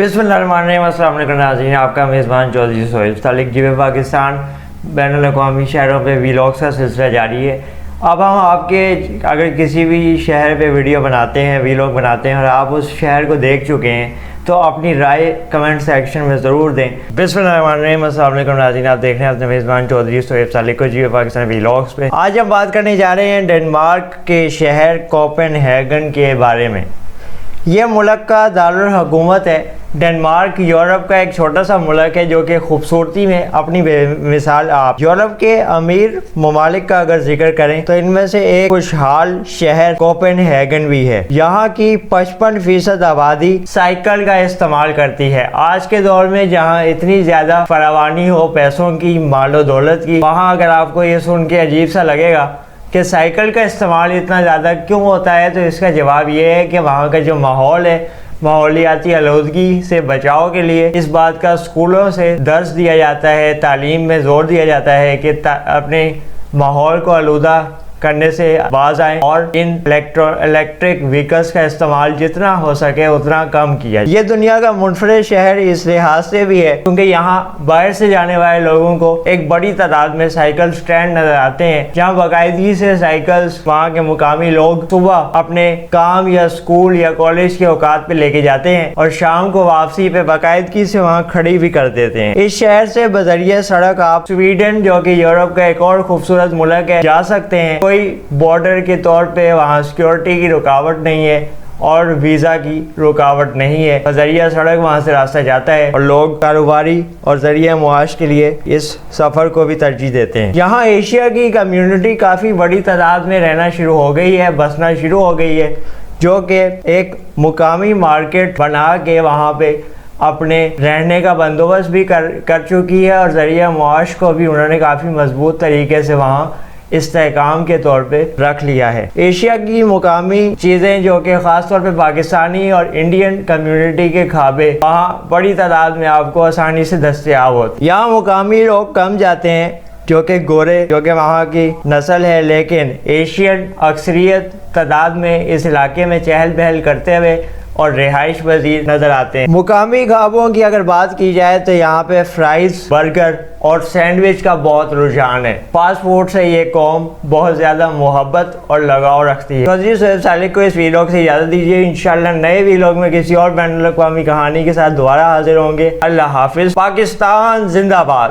بسم اللہ الرحمن الرحیم۔ السلام علیکم ناظرین، آپ کا میزبان چودھری سہیل طالق جیو پاکستان بین الاقوامی شہروں پہ ویلاگس کا سلسلہ جاری ہے۔ اب ہم آپ کے اگر کسی بھی شہر پہ ویڈیو بناتے ہیں، ویلاگ بناتے ہیں اور آپ اس شہر کو دیکھ چکے ہیں تو اپنی رائے کمنٹ سیکشن میں ضرور دیں۔ بسم اللہ الرحمن الرحیم۔ السلام علیکم ناظرین، آپ دیکھ رہے ہیں اپنے میزبان چودھری سہیل طالق کو جیو پاکستان ویلاگس پہ۔ آج ہم بات کرنے جا رہے ہیں ڈنمارک کے شہر کوپن ہیگن کے بارے میں۔ یہ ملک کا دارالحکومت ہے۔ ڈنمارک یورپ کا ایک چھوٹا سا ملک ہے جو کہ خوبصورتی میں اپنی بے مثال آپ یورپ کے امیر ممالک کا اگر ذکر کریں تو ان میں سے ایک خوشحال شہر کوپن ہیگن بھی ہے۔ یہاں کی 55% آبادی سائیکل کا استعمال کرتی ہے۔ آج کے دور میں جہاں اتنی زیادہ فراوانی ہو پیسوں کی، مال و دولت کی، وہاں اگر آپ کو یہ سن کے عجیب سا لگے گا کہ سائیکل کا استعمال اتنا زیادہ کیوں ہوتا ہے، تو اس کا جواب یہ ہے کہ وہاں کا جو ماحول ہے، ماحولیاتی آلودگی سے بچاؤ کے لیے اس بات کا اسکولوں سے درس دیا جاتا ہے، تعلیم میں زور دیا جاتا ہے کہ اپنے ماحول کو آلودہ کرنے سے باز آئیں اور ان الیکٹرک وہیکلز کا استعمال جتنا ہو سکے اتنا کم کیا۔ یہ دنیا کا منفرد شہر اس لحاظ سے بھی ہے کیونکہ یہاں باہر سے جانے والے لوگوں کو ایک بڑی تعداد میں سائیکل سٹینڈ نظر آتے ہیں جہاں باقاعدگی سے سائیکلز وہاں کے مقامی لوگ صبح اپنے کام یا اسکول یا کالج کے اوقات پہ لے کے جاتے ہیں اور شام کو واپسی پہ باقاعدگی سے وہاں کھڑی بھی کر دیتے ہیں۔ اس شہر سے بذریعہ سڑک آپ سویڈن جو کہ یورپ کا ایک اور خوبصورت ملک ہے جا سکتے ہیں۔ کوئی بارڈر کے طور پہ وہاں سیکیورٹی کی رکاوٹ نہیں ہے اور ویزا کی رکاوٹ نہیں ہے، بذریعہ سڑک وہاں سے راستہ جاتا ہے اور لوگ کاروباری اور ذریعہ معاش کے لیے اس سفر کو بھی ترجیح دیتے ہیں۔ یہاں ایشیا کی کمیونٹی کافی بڑی تعداد میں رہنا شروع ہو گئی ہے، بسنا شروع ہو گئی ہے، جو کہ ایک مقامی مارکیٹ بنا کے وہاں پہ اپنے رہنے کا بندوبست بھی کر چکی ہے اور ذریعہ معاش کو بھی انہوں نے کافی مضبوط طریقے سے وہاں استحکام کے طور پہ رکھ لیا ہے۔ ایشیا کی مقامی چیزیں جو کہ خاص طور پہ پاکستانی اور انڈین کمیونٹی کے کھابے وہاں بڑی تعداد میں آپ کو آسانی سے دستیاب ہوتے ہیں۔ یہاں مقامی لوگ کم جاتے ہیں جو کہ گورے جو کہ وہاں کی نسل ہے، لیکن ایشین اکثریت تعداد میں اس علاقے میں چہل پہل کرتے ہوئے اور رہائش پذیر نظر آتے ہیں۔ مقامی کھابوں کی اگر بات کی جائے تو یہاں پہ فرائز، برگر اور سینڈوچ کا بہت رجحان ہے۔ فاسٹ فوڈ سے یہ قوم بہت زیادہ محبت اور لگاؤ رکھتی ہے۔ چودھری سہیل طالق کو اس ویلاگ سے اجازت دیجیے، انشاءاللہ نئے ویلاگ میں کسی اور بین الاقوامی کہانی کے ساتھ دوبارہ حاضر ہوں گے۔ اللہ حافظ۔ پاکستان زندہ باد۔